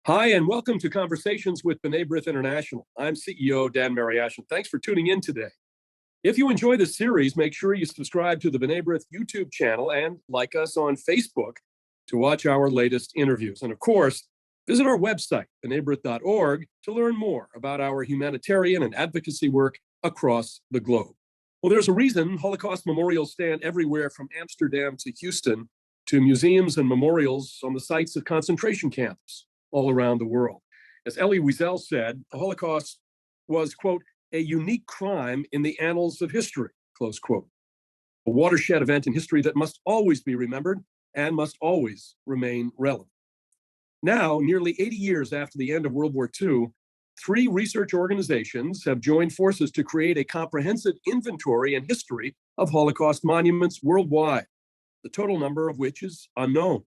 Hi, and welcome to Conversations with B'nai B'rith International. I'm CEO Dan Mariaschin. Thanks for tuning in today. If you enjoy this series, make sure you subscribe to the B'nai B'rith YouTube channel and like us on Facebook to watch our latest interviews. And of course, visit our website, bnaibrith.org, to learn more about our humanitarian and advocacy work across the globe. Well, there's a reason Holocaust memorials stand everywhere from Amsterdam to Houston to museums and memorials on the sites of concentration camps all around the world. As Elie Wiesel said, the Holocaust was, quote, a unique crime in the annals of history, close quote. A watershed event in history that must always be remembered and must always remain relevant. Now, nearly 80 years after the end of World War II, 3 research organizations have joined forces to create a comprehensive inventory and history of Holocaust monuments worldwide, the total number of which is unknown.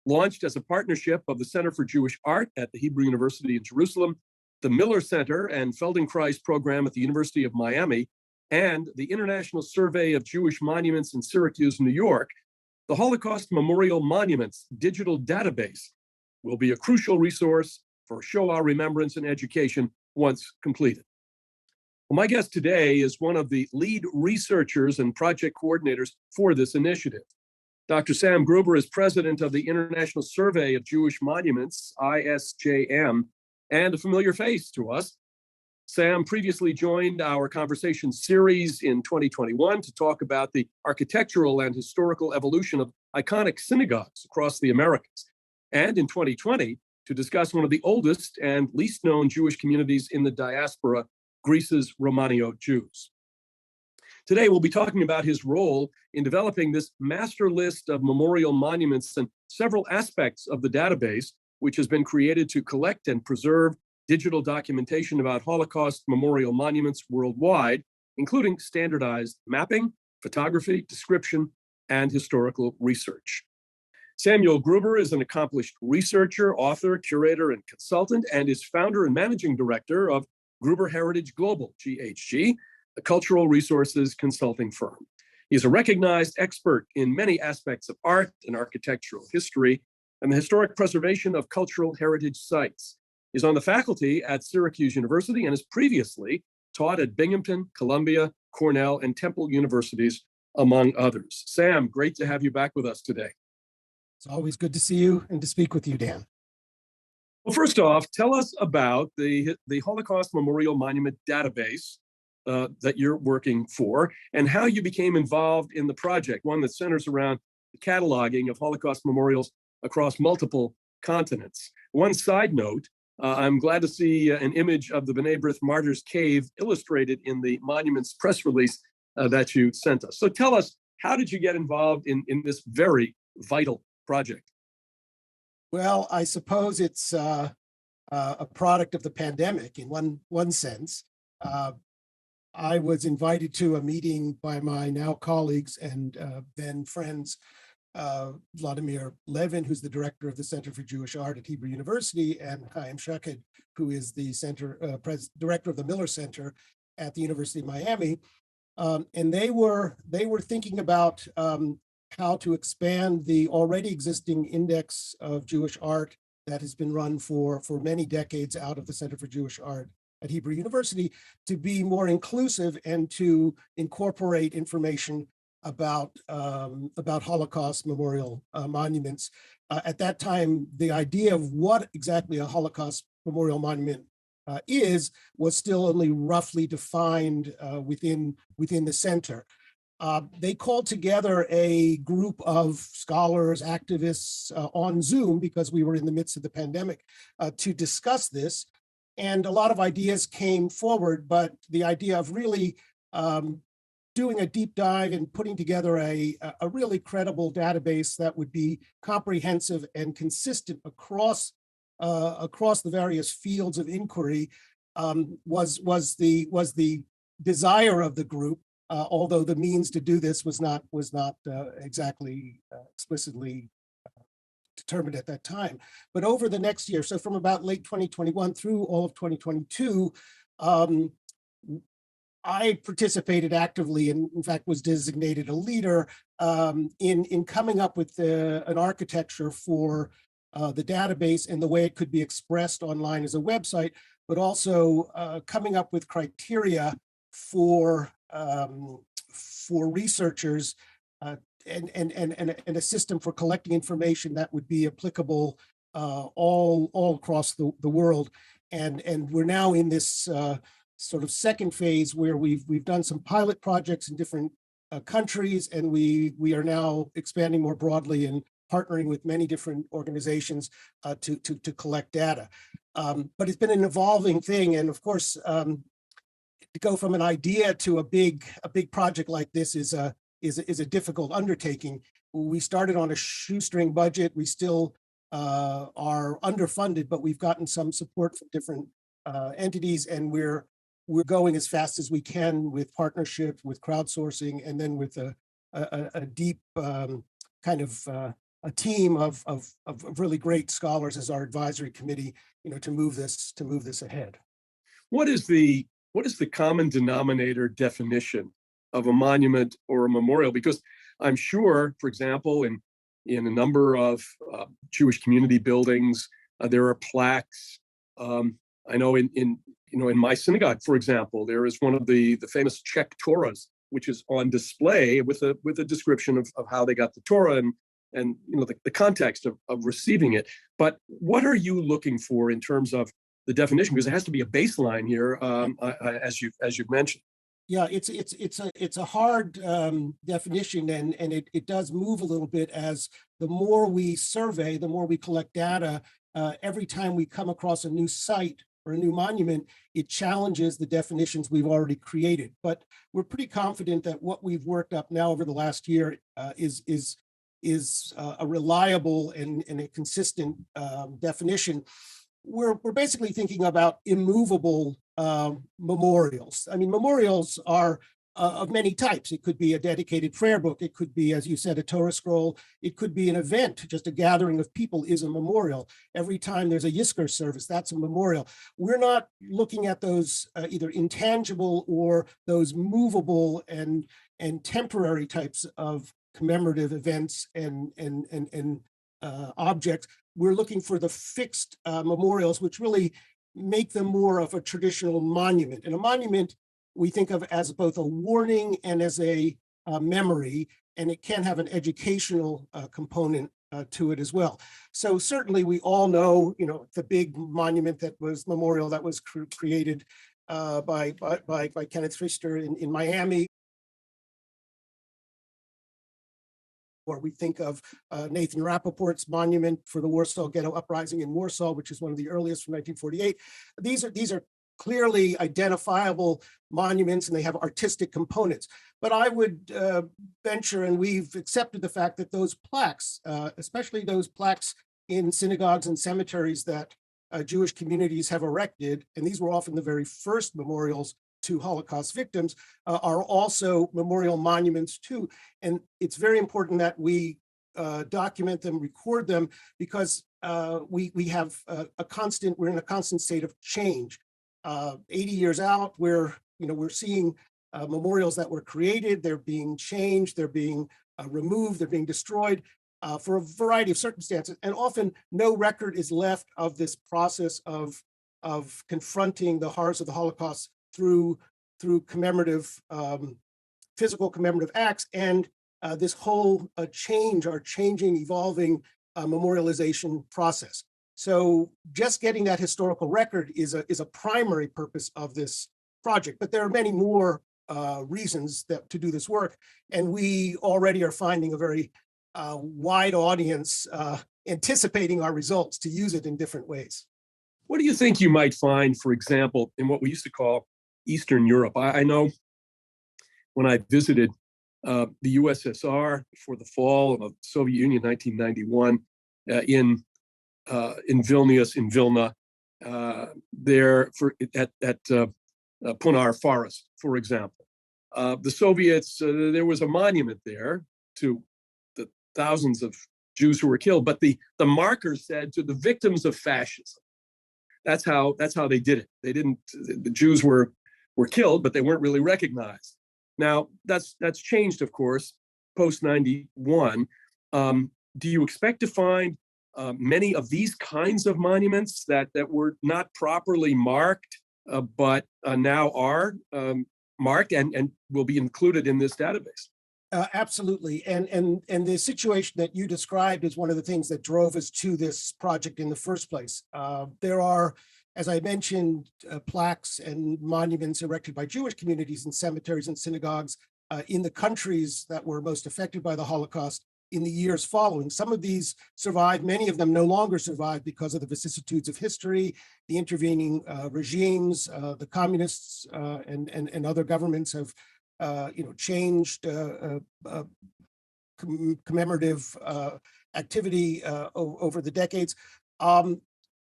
Launched as a partnership of the Center for Jewish Art at the Hebrew University in Jerusalem, the Miller Center and Feldenkrais program at the University of Miami, and the International Survey of Jewish Monuments in Syracuse, New York, the Holocaust Memorial Monuments digital database will be a crucial resource for Shoah remembrance and education once completed. Well, my guest today is one of the lead researchers and project coordinators for this initiative. Dr. Sam Gruber is president of the International Survey of Jewish Monuments, ISJM, and a familiar face to us. Sam previously joined our conversation series in 2021 to talk about the architectural and historical evolution of iconic synagogues across the Americas, and in 2020 to discuss one of the oldest and least known Jewish communities in the diaspora, Greece's Romanio Jews. Today, we'll be talking about his role in developing this master list of memorial monuments and several aspects of the database, which has been created to collect and preserve digital documentation about Holocaust memorial monuments worldwide, including standardized mapping, photography, description, and historical research. Samuel Gruber is an accomplished researcher, author, curator, and consultant, and is founder and managing director of Gruber Heritage Global, GHG, a cultural resources consulting firm. He's a recognized expert in many aspects of art and architectural history and the historic preservation of cultural heritage sites. He's on the faculty at Syracuse University and has previously taught at Binghamton, Columbia, Cornell, and Temple universities, among others. Sam, great to have you back with us today. It's always good to see you and to speak with you, Dan. Well, first off, tell us about the Holocaust Memorial Monument database that you're working for and how you became involved in the project, one that centers around the cataloging of Holocaust memorials across multiple continents. One side note, I'm glad to see an image of the B'nai B'rith Martyrs Cave illustrated in the Monuments press release that you sent us. So tell us, how did you get involved in this very vital project? Well, I suppose it's a product of the pandemic in one sense. I was invited to a meeting by my now colleagues and then friends, Vladimir Levin, who's the director of the Center for Jewish Art at Hebrew University, and Chaim Sheked, who is the director of the Miller Center at the University of Miami. And they were thinking about how to expand the already existing index of Jewish art that has been run for many decades out of the Center for Jewish Art at Hebrew University to be more inclusive and to incorporate information about Holocaust memorial monuments. At that time, the idea of what exactly a Holocaust memorial monument was still only roughly defined within the center. They called together a group of scholars, activists on Zoom because we were in the midst of the pandemic to discuss this. And a lot of ideas came forward, but the idea of really doing a deep dive and putting together a really credible database that would be comprehensive and consistent across the various fields of inquiry was the desire of the group. Although the means to do this was not exactly explicitly determined at that time. But over the next year, so from about late 2021 through all of 2022, I participated actively and in fact was designated a leader in coming up with an architecture for the database and the way it could be expressed online as a website, but also coming up with criteria for researchers and a system for collecting information that would be applicable all across the world. And we're now in this sort of second phase where we've done some pilot projects in different countries, and we are now expanding more broadly and partnering with many different organizations to collect data. But it's been an evolving thing, and of course, to go from an idea to a big project like this is a difficult undertaking. We started on a shoestring budget. We still are underfunded, but we've gotten some support from different entities, and we're going as fast as we can with partnership, with crowdsourcing, and then with a deep kind of a team of really great scholars as our advisory committee, to move this ahead. What is the common denominator definition of a monument or a memorial? Because I'm sure, for example, in a number of Jewish community buildings, there are plaques. I know in my synagogue, for example, there is one of the famous Czech Torahs, which is on display with a description of how they got the Torah and the context of receiving it. But what are you looking for in terms of the definition? Because it has to be a baseline here, as you've mentioned. Yeah, it's a hard definition, and it does move a little bit as the more we survey, the more we collect data. Every time we come across a new site or a new monument, it challenges the definitions we've already created. But we're pretty confident that what we've worked up now over the last year is a reliable and a consistent definition. We're basically thinking about immovable memorials. I mean, memorials are of many types. It could be a dedicated prayer book. It could be, as you said, a Torah scroll. It could be an event. Just a gathering of people is a memorial. Every time there's a Yizkor service, that's a memorial. We're not looking at those either intangible or those movable and temporary types of commemorative events and objects. We're looking for the fixed memorials, which really make them more of a traditional monument. And a monument we think of as both a warning and as a memory, and it can have an educational component to it as well. So certainly we all know, the big monument memorial that was created by Kenneth Pfister in Miami. Or we think of Nathan Rappaport's monument for the Warsaw Ghetto Uprising in Warsaw, which is one of the earliest from 1948. These are clearly identifiable monuments, and they have artistic components. But I would venture, and we've accepted the fact that those plaques, especially those plaques in synagogues and cemeteries that Jewish communities have erected, and these were often the very first memorials to Holocaust victims, are also memorial monuments too. And it's very important that we document them, record them, because we have we're in a constant state of change. 80 years out, we're seeing memorials that were created, they're being changed, they're being removed, they're being destroyed for a variety of circumstances. And often no record is left of this process of confronting the horrors of the Holocaust through commemorative, physical commemorative acts, and this whole changing, evolving memorialization process. So just getting that historical record is a primary purpose of this project, but there are many more reasons to do this work, and we already are finding a very wide audience anticipating our results to use it in different ways. What do you think you might find, for example, in what we used to call Eastern Europe? I know when I visited the USSR before the fall of the Soviet Union, 1991, in Vilnius, in Vilna, at Punar Forest, for example. The Soviets, there was a monument there to the thousands of Jews who were killed, but the marker said to the victims of fascism. That's how they did it. The Jews were killed, but they weren't really recognized. Now that's changed, of course, post 91. Do you expect to find many of these kinds of monuments that were not properly marked, but now are marked and will be included in this database. Absolutely. And the situation that you described is one of the things that drove us to this project in the first place. There are, as I mentioned, plaques and monuments erected by Jewish communities in cemeteries and synagogues in the countries that were most affected by the Holocaust in the years following. Some of these survived, many of them no longer survive because of the vicissitudes of history, the intervening regimes, the communists and other governments have changed commemorative activity over the decades.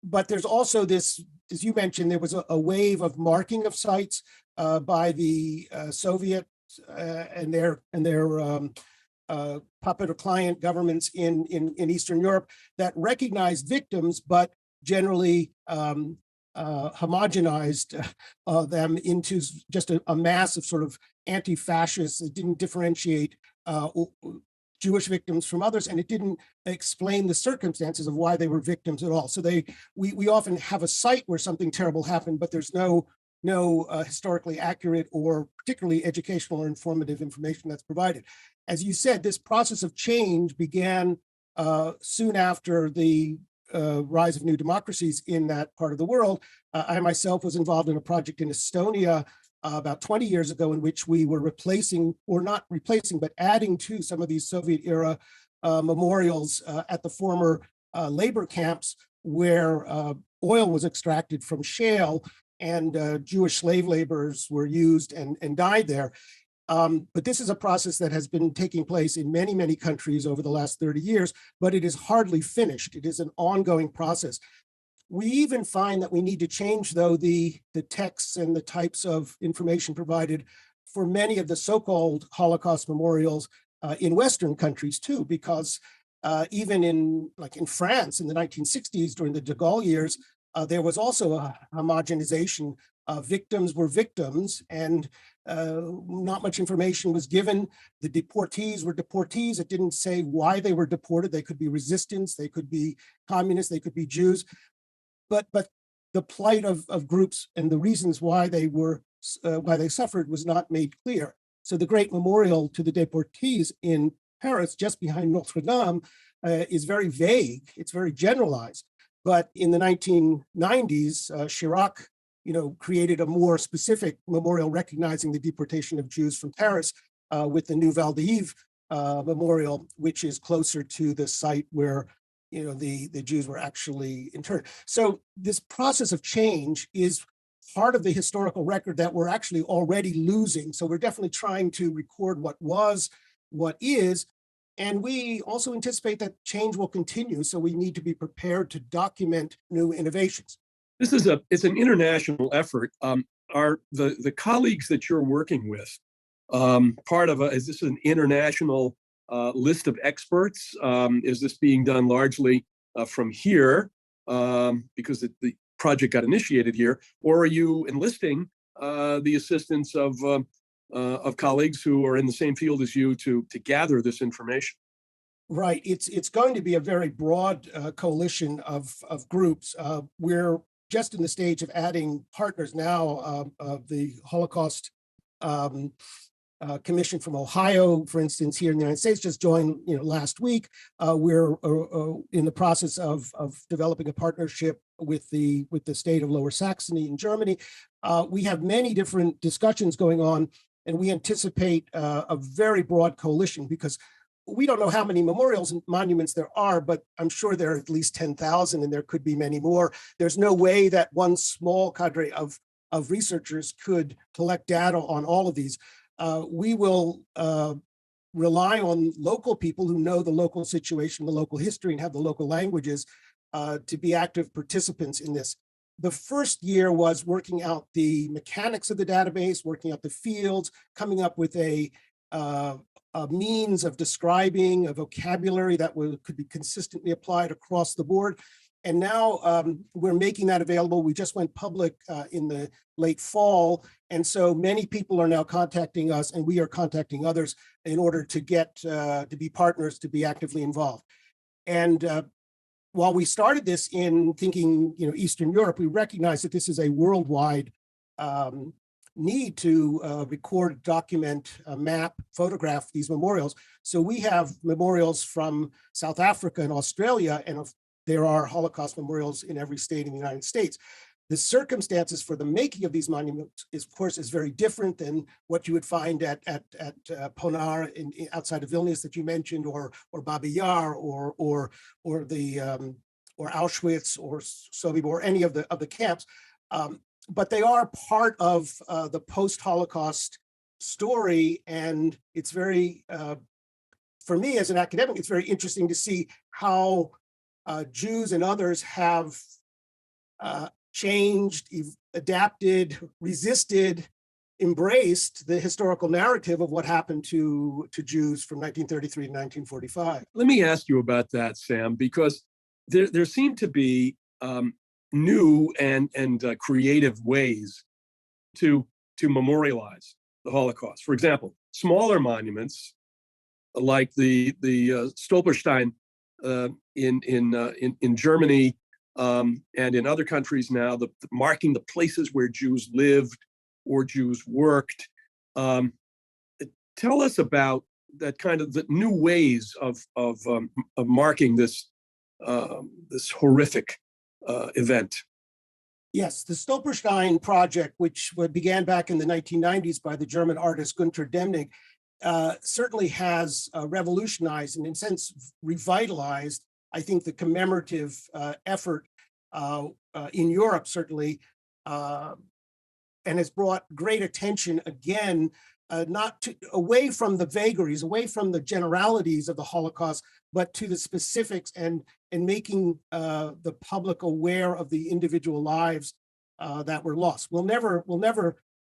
But there's also this, as you mentioned, there was a wave of marking of sites by the Soviet and their puppet or client governments in Eastern Europe that recognized victims, but generally homogenized them into just a mass of sort of anti-fascists. It didn't differentiate Jewish victims from others, and it didn't explain the circumstances of why they were victims at all. So we often have a site where something terrible happened, but there's no historically accurate or particularly educational or informative information that's provided. As you said, this process of change began soon after the rise of new democracies in that part of the world. I myself was involved in a project in Estonia about 20 years ago in which we were replacing, or not replacing, but adding to some of these Soviet era memorials at the former labor camps where oil was extracted from shale and Jewish slave laborers were used and died there. But this is a process that has been taking place in many, many countries over the last 30 years, but it is hardly finished. It is an ongoing process. We even find that we need to change, though, the texts and the types of information provided for many of the so-called Holocaust memorials in Western countries too, because even in France in the 1960s during the de Gaulle years, there was also a homogenization. Victims were victims, and not much information was given. The deportees were deportees. It didn't say why they were deported. They could be resistance, they could be communists, they could be Jews. But the plight of groups and the reasons why they suffered was not made clear. So the great memorial to the deportees in Paris, just behind Notre Dame, is very vague. It's very generalized. But in the 1990s, Chirac, created a more specific memorial recognizing the deportation of Jews from Paris with the New Valdivia memorial, which is closer to the site where the Jews were actually interned. So this process of change is part of the historical record that we're actually already losing. So we're definitely trying to record what was, what is, and we also anticipate that change will continue. So we need to be prepared to document new innovations. It's an international effort. Are the colleagues that you're working with part of is this an international list of experts? Is this being done largely from here because the project got initiated here, or are you enlisting the assistance of colleagues who are in the same field as you to gather this information? Right. It's going to be a very broad coalition of groups. We're just in the stage of adding partners now. The Holocaust Commission from Ohio, for instance, here in the United States, just joined last week. We're in the process of developing a partnership with the state of Lower Saxony in Germany. We have many different discussions going on, and we anticipate a very broad coalition because we don't know how many memorials and monuments there are, but I'm sure there are at least 10,000, and there could be many more. There's no way that one small cadre of researchers could collect data on all of these. We will rely on local people who know the local situation, the local history, and have the local languages to be active participants in this. The first year was working out the mechanics of the database, working out the fields, coming up with a means of describing a vocabulary that could be consistently applied across the board. And now we're making that available. We just went public in the late fall. And so many people are now contacting us, and we are contacting others in order to get to be partners, to be actively involved. And while we started this in thinking, Eastern Europe, we recognize that this is a worldwide need to record, document, map, photograph these memorials. So we have memorials from South Africa and Australia, and there are Holocaust memorials in every state in the United States. The circumstances for the making of these monuments, of course, is very different than what you would find at Ponar outside of Vilnius that you mentioned, or Babi Yar, or Auschwitz, or Sobibor, or any of the camps. But they are part of the post-Holocaust story, and it's very, for me as an academic, it's very interesting to see how Jews and others have changed, adapted, resisted, embraced the historical narrative of what happened to Jews from 1933 to 1945. Let me ask you about that, Sam, because there seem to be new and creative ways to memorialize the Holocaust. For example, smaller monuments like the Stolperstein in Germany and in other countries now, marking the places where Jews lived or Jews worked. Tell us about that kind of the new ways of marking this horrific event. Yes, the Stolperstein project, which began back in the 1990s by the German artist Gunter Demnig, certainly has revolutionized and, in a sense, revitalized, I think, the commemorative effort in Europe, certainly, and has brought great attention again, away from the vagaries, away from the generalities of the Holocaust, but to the specifics, and making the public aware of the individual lives that were lost. We'll never.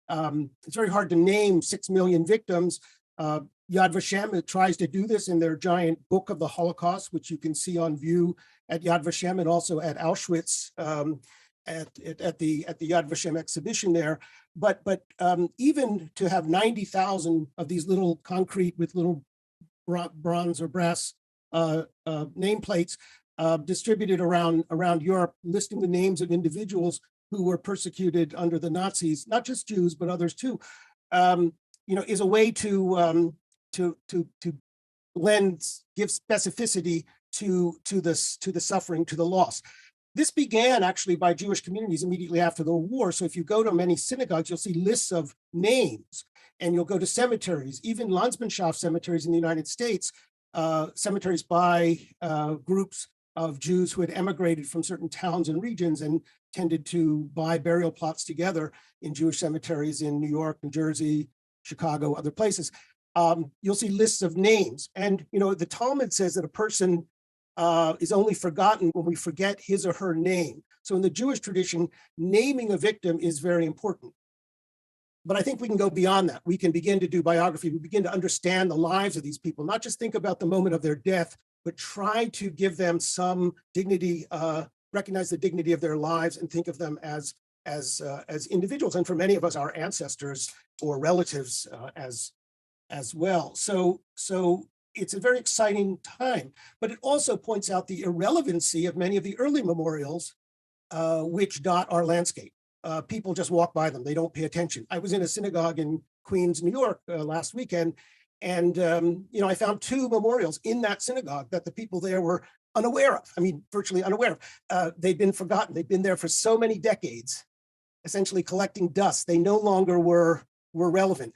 It's very hard to name 6 million victims. Yad Vashem tries to do this in their giant book of the Holocaust, which you can see on view at Yad Vashem and also at Auschwitz at the Yad Vashem exhibition there. But even to have 90,000 of these little concrete with little bronze or brass nameplates distributed around Europe, listing the names of individuals who were persecuted under the Nazis, not just Jews but others too, is a way to give specificity to the suffering, to the loss. This began actually by Jewish communities immediately after the war. So if you go to many synagogues, you'll see lists of names, and you'll go to cemeteries, even Landsmannschaft cemeteries in the United States, cemeteries by groups of Jews who had emigrated from certain towns and regions and tended to buy burial plots together in Jewish cemeteries in New York, New Jersey, Chicago, other places. You'll see lists of names. And, the Talmud says that a person is only forgotten when we forget his or her name. So in the Jewish tradition, naming a victim is very important. But I think we can go beyond that. We can begin to do biography. We begin to understand the lives of these people, not just think about the moment of their death, but try to give them some dignity, recognize the dignity of their lives, and think of them as individuals. And for many of us, our ancestors or relatives as well. So it's a very exciting time, but it also points out the irrelevancy of many of the early memorials which dot our landscape. People just walk by them. They don't pay attention. I was in a synagogue in Queens, New York last weekend, and I found 2 memorials in that synagogue that the people there were unaware of. I mean, virtually unaware of. They'd been forgotten. They'd been there for so many decades, essentially collecting dust. They no longer were relevant.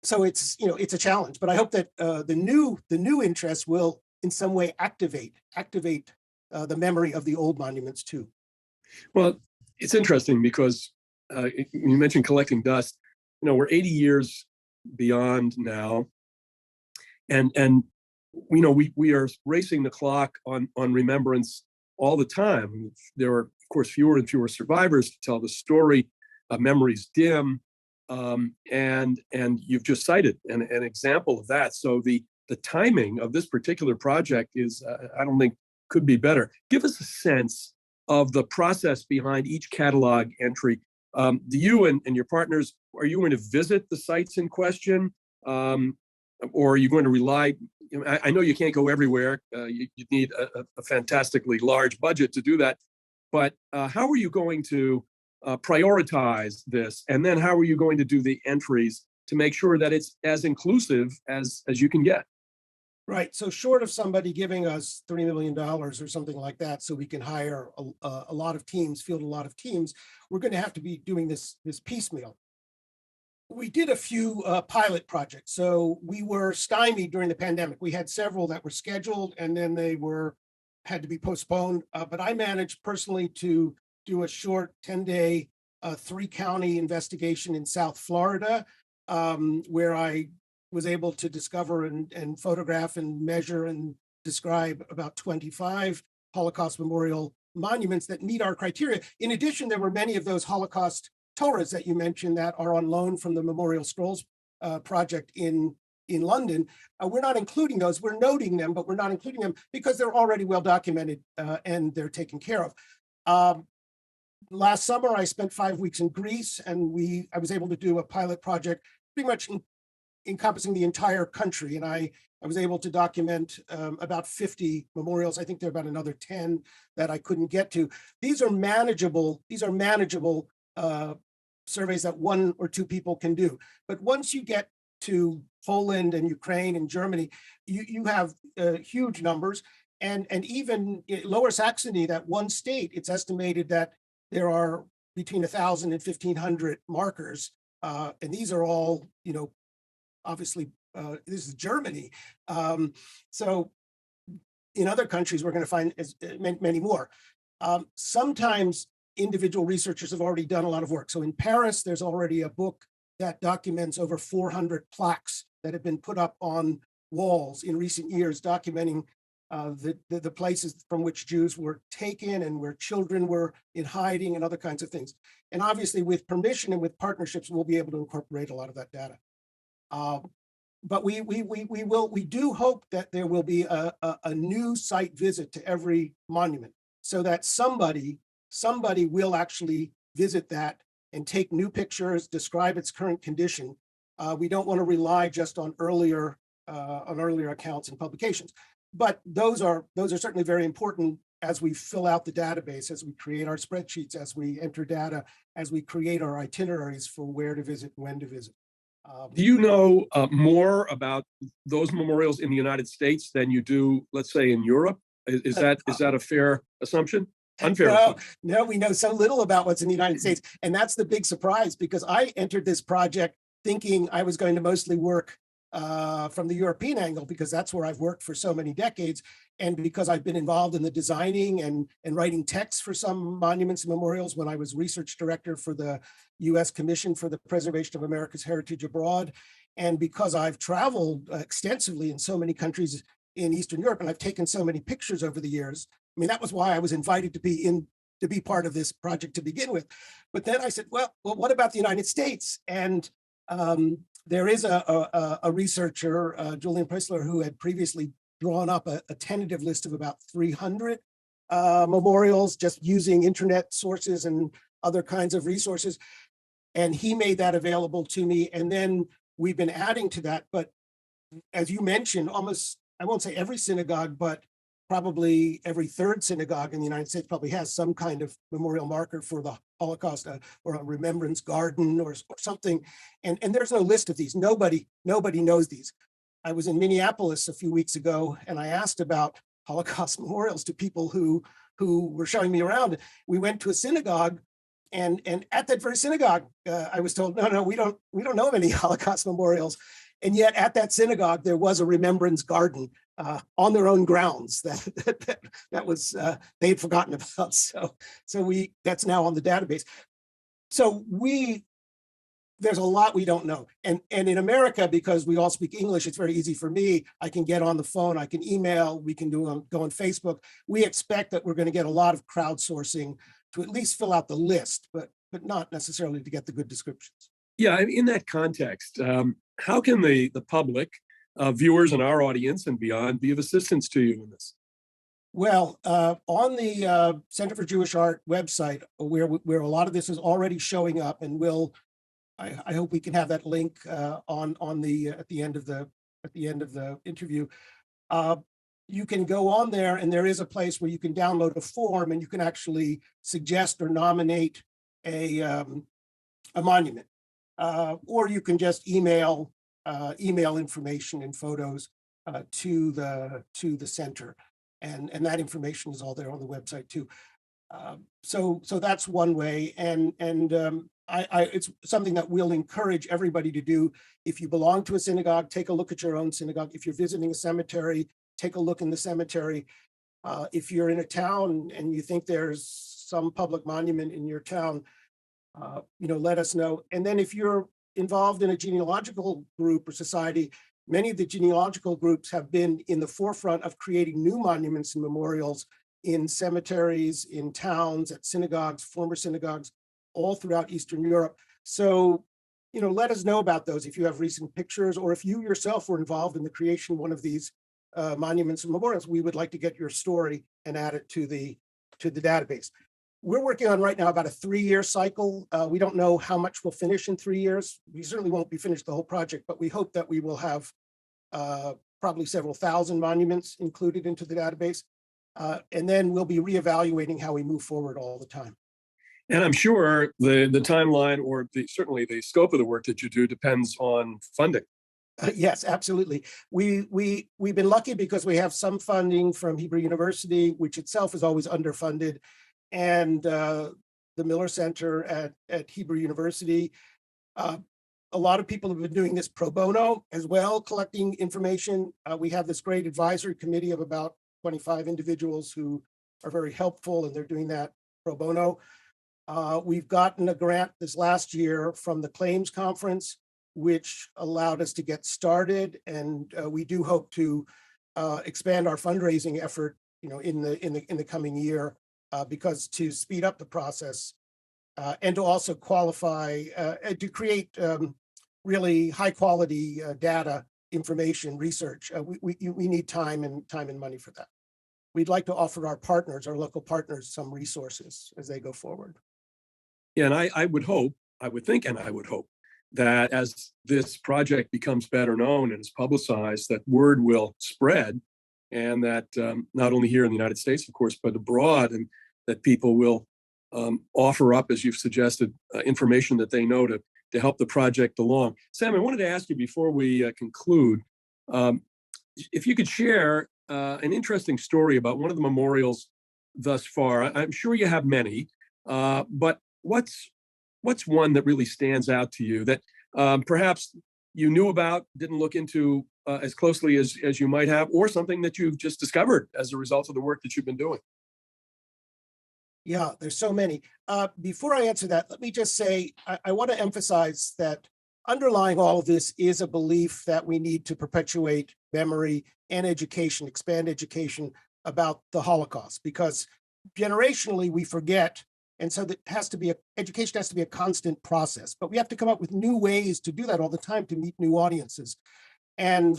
So it's a challenge, but I hope that the new interest will in some way activate the memory of the old monuments too. Well, it's interesting because you mentioned collecting dust. We're 80 years beyond now, and we are racing the clock on remembrance all the time. There are, of course, fewer and fewer survivors to tell the story. Memories dim. And you've just cited an example of that. So the timing of this particular project is, I don't think, could be better. Give us a sense of the process behind each catalog entry. Do you and your partners, are you going to visit the sites in question, or are you going to rely I know you can't go everywhere. You need a fantastically large budget to do that. But how are you going to prioritize this? And then how are you going to do the entries to make sure that it's as inclusive as you can get? Right. So short of somebody giving us $3 million or something like that, so we can hire a lot of teams, field a lot of teams, we're going to have to be doing this piecemeal. We did a few pilot projects. So we were stymied during the pandemic. We had several that were scheduled and then they had to be postponed. But I managed personally to do a short 10-day, 3-county investigation in South Florida, where I was able to discover and photograph and measure and describe about 25 Holocaust Memorial Monuments that meet our criteria. In addition, there were many of those Holocaust Torahs that you mentioned that are on loan from the Memorial Scrolls project in London. We're not including those. We're noting them, but we're not including them because they're already well documented and they're taken care of. Last summer, I spent 5 weeks in Greece, and I was able to do a pilot project pretty much encompassing the entire country. And I was able to document about 50 memorials. I think there are about another 10 that I couldn't get to. These are manageable. Surveys that 1 or 2 people can do. But once you get to Poland and Ukraine and Germany, you have huge numbers. And even in Lower Saxony, that one state, it's estimated that there are between 1,000 and 1,500 markers. And these are all, obviously, this is Germany. So in other countries, we're going to find many more. Sometimes individual researchers have already done a lot of work. So in Paris, there's already a book that documents over 400 plaques that have been put up on walls in recent years, documenting the places from which Jews were taken and where children were in hiding and other kinds of things. And obviously, with permission and with partnerships, we'll be able to incorporate a lot of that data. But we do hope that there will be a new site visit to every monument, so that somebody will actually visit that and take new pictures, describe its current condition. We don't want to rely just on earlier accounts and publications, but those are certainly very important as we fill out the database, as we create our spreadsheets, as we enter data, as we create our itineraries for where to visit, when to visit. Do you know more about those memorials in the United States than you do, let's say, in Europe? Is that a fair assumption? Unfair. No, we know so little about what's in the United States. And that's the big surprise, because I entered this project thinking I was going to mostly work from the European angle, because that's where I've worked for so many decades. And because I've been involved in the designing and writing texts for some monuments and memorials when I was research director for the US Commission for the Preservation of America's Heritage Abroad. And because I've traveled extensively in so many countries in Eastern Europe, and I've taken so many pictures over the years. I mean, that was why I was invited to be part of this project to begin with. But then I said, well, what about the United States? And there is a researcher, Julian Pressler, who had previously drawn up a tentative list of about 300 memorials, just using internet sources and other kinds of resources. And he made that available to me. And then we've been adding to that. But as you mentioned, almost, I won't say every synagogue, but probably every third synagogue in the United States probably has some kind of memorial marker for the Holocaust, or a remembrance garden or something. And there's no list of these. Nobody knows these. I was in Minneapolis a few weeks ago, and I asked about Holocaust memorials to people who were showing me around. We went to a synagogue, and at that very synagogue, I was told, no, we don't know of any Holocaust memorials. And yet at that synagogue, there was a remembrance garden on their own grounds that was they had forgotten about. So that's now on the database. So there's a lot we don't know. And in America, because we all speak English, it's very easy for me. I can get on the phone, I can email, we can go on Facebook. We expect that we're going to get a lot of crowdsourcing to at least fill out the list, but not necessarily to get the good descriptions. Yeah, in that context, how can the public, viewers in our audience and beyond, be of assistance to you in this? Well, on the Center for Jewish Art website, where a lot of this is already showing up, and I hope we can have that link at the end of the interview. uh, you can go on there and there is a place where you can download a form and you can actually suggest or nominate a monument. Or you can just email information and photos to the center, and that information is all there on the website too. So that's one way, and it's something that we'll encourage everybody to do. If you belong to a synagogue, take a look at your own synagogue. If you're visiting a cemetery, take a look in the cemetery. If you're in a town and you think there's some public monument in your town, let us know. And then if you're involved in a genealogical group or society, many of the genealogical groups have been in the forefront of creating new monuments and memorials in cemeteries, in towns, at synagogues, former synagogues, all throughout Eastern Europe. So, let us know about those if you have recent pictures, or if you yourself were involved in the creation of one of these monuments and memorials. We would like to get your story and add it to the database. We're working on right now about a 3-year cycle. We don't know how much we'll finish in 3 years. We certainly won't be finished the whole project, but we hope that we will have probably several thousand monuments included into the database. And then we'll be reevaluating how we move forward all the time. And I'm sure the timeline, or certainly the scope of the work that you do, depends on funding. Yes, absolutely. We've been lucky because we have some funding from Hebrew University, which itself is always underfunded, and the Miller Center at Hebrew University. A lot of people have been doing this pro bono as well, collecting information. We have this great advisory committee of about 25 individuals who are very helpful, and they're doing that pro bono. We've gotten a grant this last year from the Claims Conference, which allowed us to get started, and we do hope to expand our fundraising effort, in the coming year, because to speed up the process and to also qualify and to create really high quality data, information, research. We need time and money for that. We'd like to offer our local partners, some resources as they go forward. Yeah, and I would hope that as this project becomes better known and is publicized, that word will spread, and that not only here in the United States, of course, but abroad, and that people will offer up, as you've suggested, information that they know to help the project along. Sam, I wanted to ask you before we conclude, if you could share an interesting story about one of the memorials thus far. I'm sure you have many, but what's one that really stands out to you that perhaps you knew about, didn't look into as closely as you might have, or something that you've just discovered as a result of the work that you've been doing? Yeah, there's so many. Before I answer that, let me just say, I want to emphasize that underlying all of this is a belief that we need to perpetuate memory and education, expand education about the Holocaust, because generationally we forget. And so education has to be a constant process, but we have to come up with new ways to do that all the time to meet new audiences. And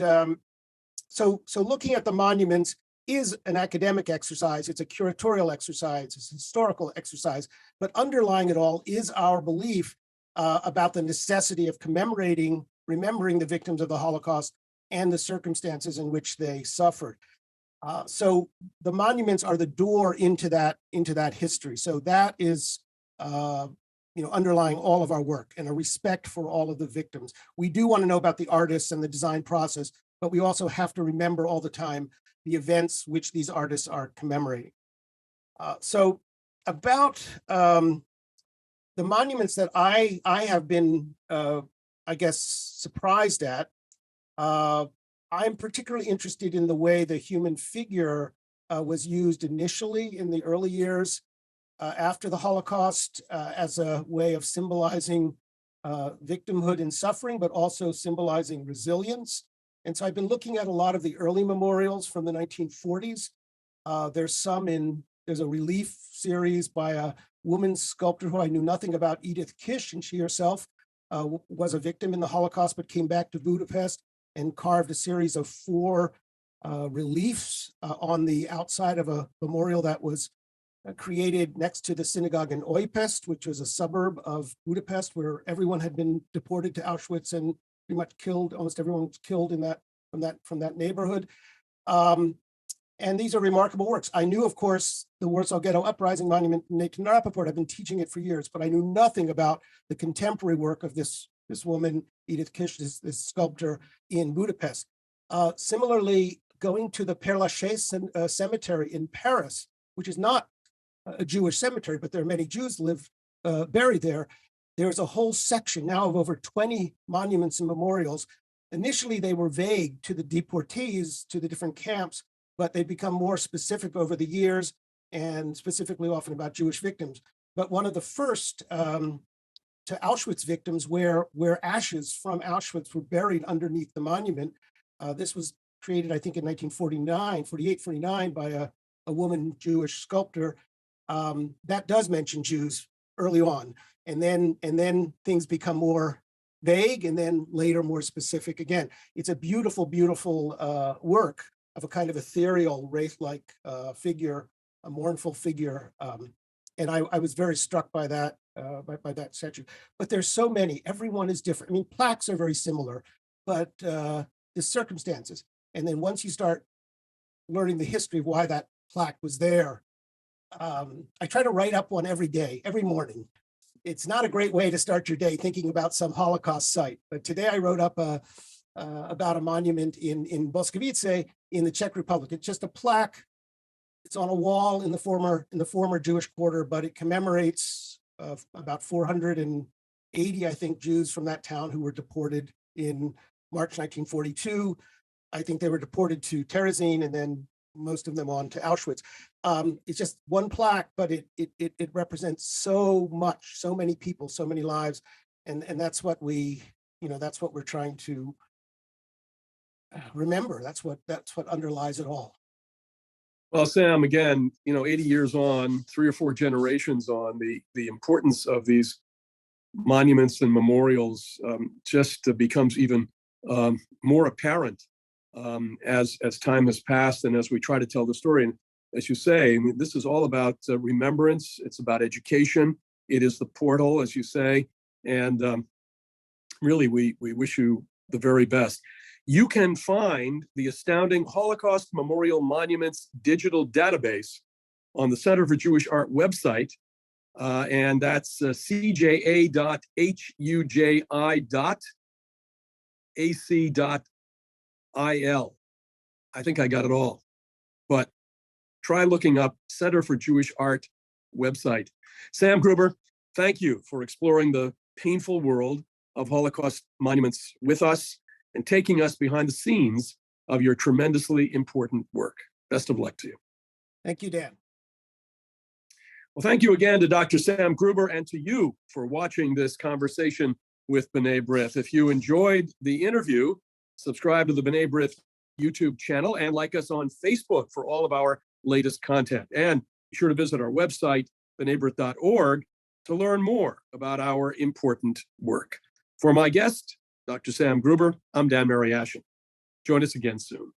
so looking at the monuments is an academic exercise, it's a curatorial exercise, it's a historical exercise, but underlying it all is our belief about the necessity of remembering the victims of the Holocaust and the circumstances in which they suffered. So the monuments are the door into that history. So that is underlying all of our work, and a respect for all of the victims. We do want to know about the artists and the design process, but we also have to remember all the time the events which these artists are commemorating. So about the monuments that I have been, I guess, surprised at, I'm particularly interested in the way the human figure was used initially in the early years after the Holocaust as a way of symbolizing victimhood and suffering, but also symbolizing resilience. And so I've been looking at a lot of the early memorials from the 1940s. There's a relief series by a woman sculptor who I knew nothing about, Edith Kish, and she herself was a victim in the Holocaust, but came back to Budapest and carved a series of 4 reliefs on the outside of a memorial that was created next to the synagogue in Újpest, which was a suburb of Budapest, where everyone had been deported to Auschwitz and pretty much killed. Almost everyone was killed in from that neighborhood. And these are remarkable works. I knew, of course, the Warsaw Ghetto Uprising Monument, Nathan Rappaport. I've been teaching it for years, but I knew nothing about the contemporary work of this woman, Edith Kish, this sculptor in Budapest. Similarly, going to the Père Lachaise cemetery in Paris, which is not a Jewish cemetery, but there are many Jews live buried there. There's a whole section now of over 20 monuments and memorials. Initially, they were vague to the deportees, to the different camps, but they've become more specific over the years, and specifically often about Jewish victims. But one of the first to Auschwitz victims, where ashes from Auschwitz were buried underneath the monument. This was created, I think, in 1949 by a woman Jewish sculptor. That does mention Jews early on, and then things become more vague, and then later more specific again. It's a beautiful, beautiful work of a kind of ethereal, wraith-like figure, a mournful figure. And I was very struck by that, by that statue. But there's so many, everyone is different. I mean, plaques are very similar, but the circumstances. And then once you start learning the history of why that plaque was there, I try to write up one every day, every morning. It's not a great way to start your day thinking about some Holocaust site, but today I wrote up about a monument in Boskovice in the Czech Republic. It's just a plaque. It's on a wall in the former Jewish quarter, but it commemorates about 480, I think, Jews from that town who were deported in March 1942. I think they were deported to Terezin, and then most of them on to Auschwitz. It's just one plaque, but it represents so much, so many people, so many lives, and that's what that's what we're trying to remember. That's what underlies it all. Well, Sam, again, 80 years on, 3 or 4 generations on, the importance of these monuments and memorials just becomes even more apparent as time has passed, and as we try to tell the story. And as you say, I mean, this is all about remembrance. It's about education. It is the portal, as you say, and really, we wish you the very best. You can find the astounding Holocaust Memorial Monuments digital database on the Center for Jewish Art website, and that's cja.huji.ac.il. I think I got it all, but try looking up Center for Jewish Art website. Sam Gruber, thank you for exploring the painful world of Holocaust monuments with us and taking us behind the scenes of your tremendously important work. Best of luck to you. Thank you, Dan. Well, thank you again to Dr. Sam Gruber and to you for watching this conversation with B'nai B'rith. If you enjoyed the interview, subscribe to the B'nai B'rith YouTube channel and like us on Facebook for all of our latest content. And be sure to visit our website, bnaibrith.org, to learn more about our important work. For my guest, Dr. Sam Gruber, I'm Dan Mariaschin. Join us again soon.